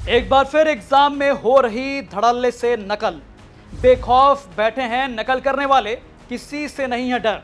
एक बार फिर एग्जाम में हो रही धड़ल्ले से नकल। बेखौफ बैठे हैं नकल करने वाले, किसी से नहीं है डर।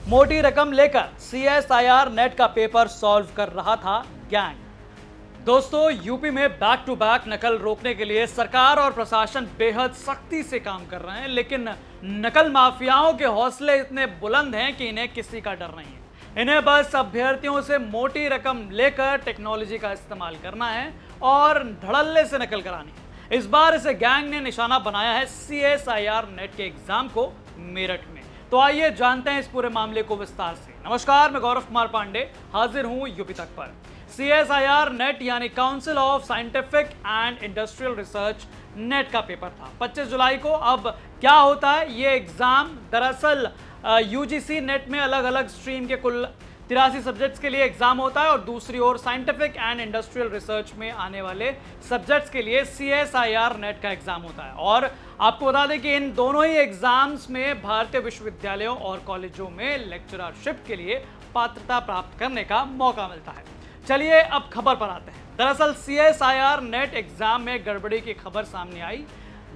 मोटी रकम लेकर CSIR नेट का पेपर सॉल्व कर रहा था गैंग। दोस्तों, यूपी में बैक टू बैक नकल रोकने के लिए सरकार और प्रशासन बेहद सख्ती से काम कर रहे हैं, लेकिन नकल माफियाओं के हौसले इतने बुलंद हैं कि इन्हें किसी का डर नहीं है। इन्हें बस अभ्यर्थियों से मोटी रकम लेकर टेक्नोलॉजी का इस्तेमाल करना है और धड़ल्ले से नकल करानी है। इस बार इसे गैंग ने निशाना बनाया है CSIR नेट के एग्जाम को मेरठ में। तो आइए जानते हैं इस पूरे मामले को विस्तार से। नमस्कार, मैं गौरव कुमार पांडे हाजिर हूं यूपी तक पर। CSIR नेट यानी council of scientific and industrial research net का पेपर था 25 जुलाई को। अब क्या होता है ये एग्जाम? दरअसल UGC नेट में अलग अलग स्ट्रीम के कुल 83 सब्जेक्ट्स के लिए एग्जाम होता है और दूसरी ओर साइंटिफिक एंड इंडस्ट्रियल रिसर्च में आने वाले सब्जेक्ट्स के लिए CSIR नेट का एग्जाम होता है। और आपको बता दें कि इन दोनों ही एग्जाम्स में भारतीय विश्वविद्यालयों और कॉलेजों में लेक्चरशिप के लिए पात्रता प्राप्त करने का मौका मिलता है। चलिए अब खबर पर आते हैं। दरअसल CSIR नेट एग्जाम में गड़बड़ी की खबर सामने आई।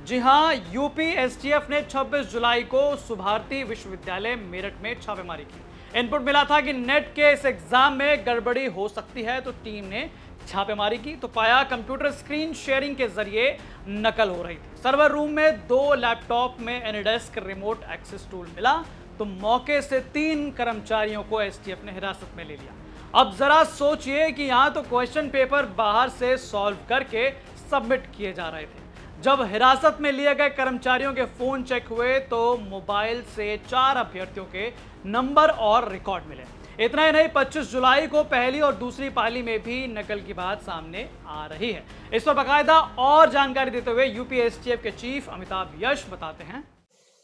जी हां, यूपी STF ने 26 जुलाई को सुभारती विश्वविद्यालय मेरठ में छापेमारी की। इनपुट मिला था कि नेट के इस एग्जाम में गड़बड़ी हो सकती है, तो टीम ने छापेमारी की तो पाया कंप्यूटर स्क्रीन शेयरिंग के जरिए नकल हो रही थी। सर्वर रूम में 2 लैपटॉप में एनीडेस्क रिमोट एक्सेस टूल मिला तो मौके से 3 कर्मचारियों को STF ने हिरासत में ले लिया। अब जरा सोचिए कि यहाँ तो क्वेश्चन पेपर बाहर से सॉल्व करके सबमिट किए जा रहे थे। जब हिरासत में लिए गए कर्मचारियों के फोन चेक हुए तो मोबाइल से 4 अभ्यर्थियों के नंबर और रिकॉर्ड मिले। इतना ही नहीं, 25 जुलाई को पहली और दूसरी पाली में भी नकल की बात सामने आ रही है। इस पर बाकायदा और जानकारी देते हुए यूपी STF के चीफ अमिताभ यश बताते हैं।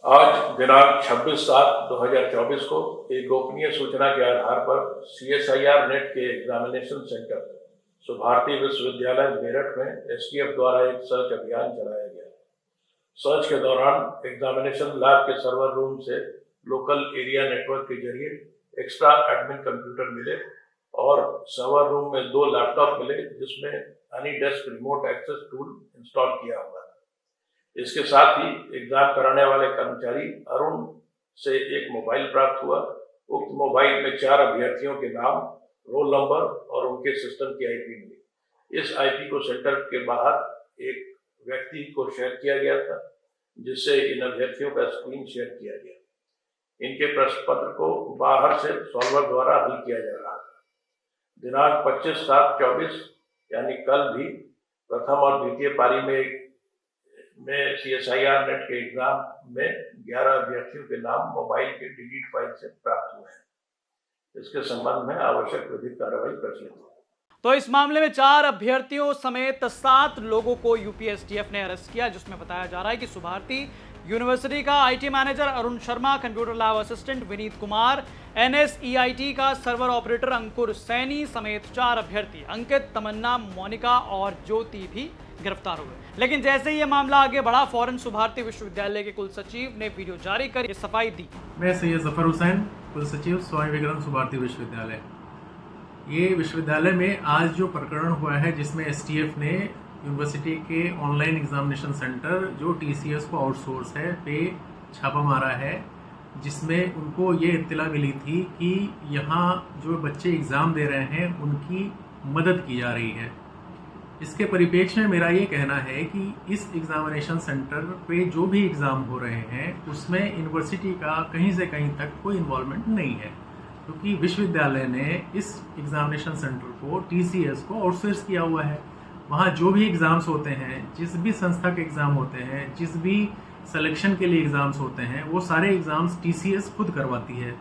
आज दिनांक 26/7/2024 को एक गोपनीय सूचना के आधार पर CSIR नेट के एग्जामिनेशन सेंटर सुभारती विश्वविद्यालय मेरठ में STF द्वारा एक सर्च अभियान चलाया गया। सर्च के दौरान एग्जामिनेशन लैब के सर्वर रूम से लोकल एरिया नेटवर्क के जरिए एक्स्ट्रा एडमिन कंप्यूटर मिले और सर्वर रूम में 2 लैपटॉप मिले जिसमें AnyDesk remote access tool install किया हुआ था। इसके साथ ही एग्जाम कराने वाले कर्मचारी अरुण से एक मोबाइल प्राप्त हुआ। उक्त मोबाइल में 4 अभ्यर्थियों के नाम, रोल नंबर और उनके सिस्टम की IP मिली। इस IP को सेंटर के बाहर एक व्यक्ति को शेयर किया गया था जिससे इन अभ्यर्थियों का स्क्रीन शेयर किया गया। इनके प्रश्न पत्र को बाहर से सॉल्वर द्वारा हल किया जा रहा था। दिनांक 25/7/24 यानी कल भी प्रथम और द्वितीय पारी में CSIR नेट के एग्जाम में 11 अभ्यर्थियों के नाम मोबाइल के डिलीट फाइल से प्राप्त हुए हैं। इसके संबंध में आवश्यक विधिक कार्रवाई प्रचलित है। तो इस मामले में 4 अभ्यर्थियों समेत 7 लोगों को यूपी STF ने अरेस्ट किया, जिसमें बताया जा रहा है कि सुभारती यूनिवर्सिटी का IT manager Arun Sharma, computer lab assistant Vineet Kumar, NSEIT का सर्वर ऑपरेटर अंकुर सैनी समेत 4 अभ्यर्थी अंकित, तमन्ना, मोनिका और ज्योति भी गिरफ्तार हुए। लेकिन जैसे ही ये मामला आगे बढ़ा, फौरन सुभारती विश्वविद्यालय के कुल सचिव ने वीडियो जारी कर ये सफाई दी। मैं सैयद जफर हुसैन, कुल सचिव स्वामी विवेकानंद सुभारती विश्वविद्यालय। ये विश्वविद्यालय में आज जो प्रकरण हुआ है जिसमें STF ने यूनिवर्सिटी के ऑनलाइन एग्जामिनेशन सेंटर जो TCS को आउटसोर्स है पे छापा मारा है, जिसमें उनको ये इत्तला मिली थी कि यहाँ जो बच्चे एग्ज़ाम दे रहे हैं उनकी मदद की जा रही है। इसके परिप्रेक्ष्य में मेरा ये कहना है कि इस एग्जामिनेशन सेंटर पे जो भी एग्ज़ाम हो रहे हैं उसमें यूनिवर्सिटी का कहीं से कहीं तक कोई इन्वॉल्वमेंट नहीं है, क्योंकि विश्वविद्यालय ने इस एग्जामिनेशन सेंटर को TCS को आउटसोर्स किया हुआ है। वहाँ जो भी एग्ज़ाम्स होते हैं, जिस भी संस्था के एग्ज़ाम होते हैं, जिस भी सिलेक्शन के लिए एग्ज़ाम्स होते हैं, वो सारे एग्ज़ाम्स TCS खुद करवाती है।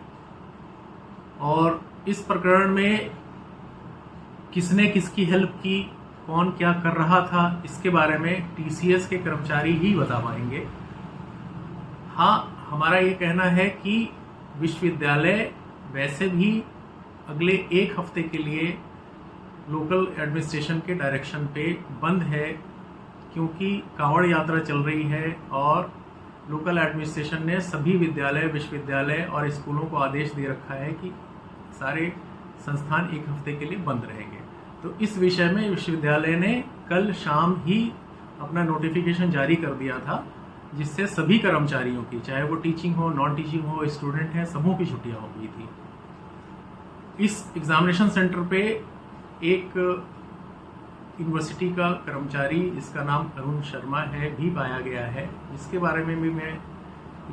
और इस प्रकरण में किसने किसकी हेल्प की, कौन क्या कर रहा था, इसके बारे में TCS के कर्मचारी ही बता पाएंगे। हाँ, हमारा ये कहना है कि विश्वविद्यालय वैसे भी अगले 1 हफ्ते के लिए लोकल एडमिनिस्ट्रेशन के डायरेक्शन पे बंद है, क्योंकि कांवड़ यात्रा चल रही है और लोकल एडमिनिस्ट्रेशन ने सभी विद्यालय, विश्वविद्यालय और स्कूलों को आदेश दे रखा है कि सारे संस्थान 1 हफ्ते के लिए बंद रहेंगे। तो इस विषय में विश्वविद्यालय ने कल शाम ही अपना नोटिफिकेशन जारी कर दिया था, जिससे सभी कर्मचारियों की, चाहे वो टीचिंग हो, नॉन टीचिंग हो, स्टूडेंट हैं, सबों की छुट्टियां हो गई थी। इस एग्जामिनेशन सेंटर पे एक यूनिवर्सिटी का कर्मचारी जिसका नाम अरुण शर्मा है भी पाया गया है, जिसके बारे में भी मैं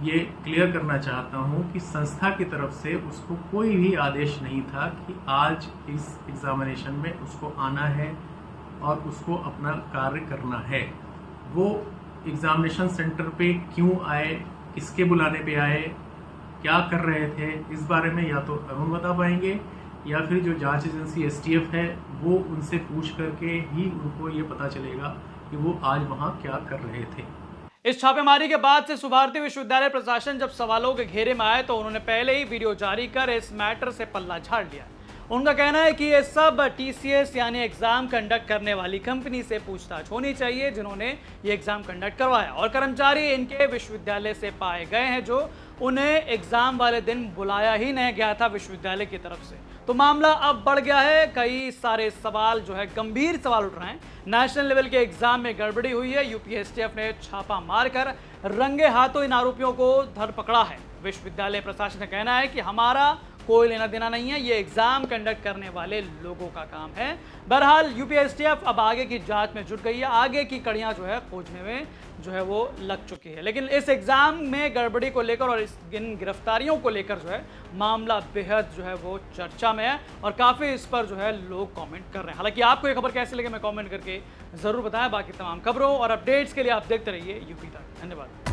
ये क्लियर करना चाहता हूँ कि संस्था की तरफ से उसको कोई भी आदेश नहीं था कि आज इस एग्जामिनेशन में उसको आना है और उसको अपना कार्य करना है। वो एग्जामिनेशन सेंटर पे क्यों आए, किसके बुलाने पे आए, क्या कर रहे थे, इस बारे में या तो अरुण बता पाएंगे या फिर जो जांच एजेंसी STF है वो उनसे पूछ करके ही उनको ये पता चलेगा कि वो आज वहाँ क्या कर रहे थे। इस छापेमारी के बाद से सुभारती विश्वविद्यालय प्रशासन जब सवालों के घेरे में आए तो उन्होंने पहले ही वीडियो जारी कर इस मैटर से पल्ला झाड़ लिया। उनका कहना है कि ये सब TCS यानी एग्जाम कंडक्ट करने वाली कंपनी से पूछताछ होनी चाहिए जिन्होंने ये एग्जाम कंडक्ट करवाया, और कर्मचारी इनके विश्वविद्यालय से पाए गए हैं जो उन्हें एग्जाम वाले दिन बुलाया ही नहीं गया था विश्वविद्यालय की तरफ से। तो मामला अब बढ़ गया है, कई सारे सवाल जो है गंभीर सवाल उठ रहे हैं। नेशनल लेवल के एग्जाम में गड़बड़ी हुई है, यूपी STF ने छापा मारकर रंगे हाथों इन आरोपियों को धर पकड़ा है। विश्वविद्यालय प्रशासन का कहना है कि हमारा कोई लेना देना नहीं है, ये एग्जाम कंडक्ट करने वाले लोगों का काम है। बहरहाल यूपी STF अब आगे की जांच में जुट गई है, आगे की कड़ियां जो है खोजने में जो है वो लग चुकी है। लेकिन इस एग्जाम में गड़बड़ी को लेकर और इन गिरफ्तारियों को लेकर जो है मामला बेहद जो है वो चर्चा में है और काफ़ी इस पर जो है लोग कमेंट कर रहे हैं। हालांकि आपको ये खबर कैसी लगे मैं कमेंट करके ज़रूर बताएं। बाकी तमाम खबरों और अपडेट्स के लिए आप देखते रहिए यूपी तक। धन्यवाद।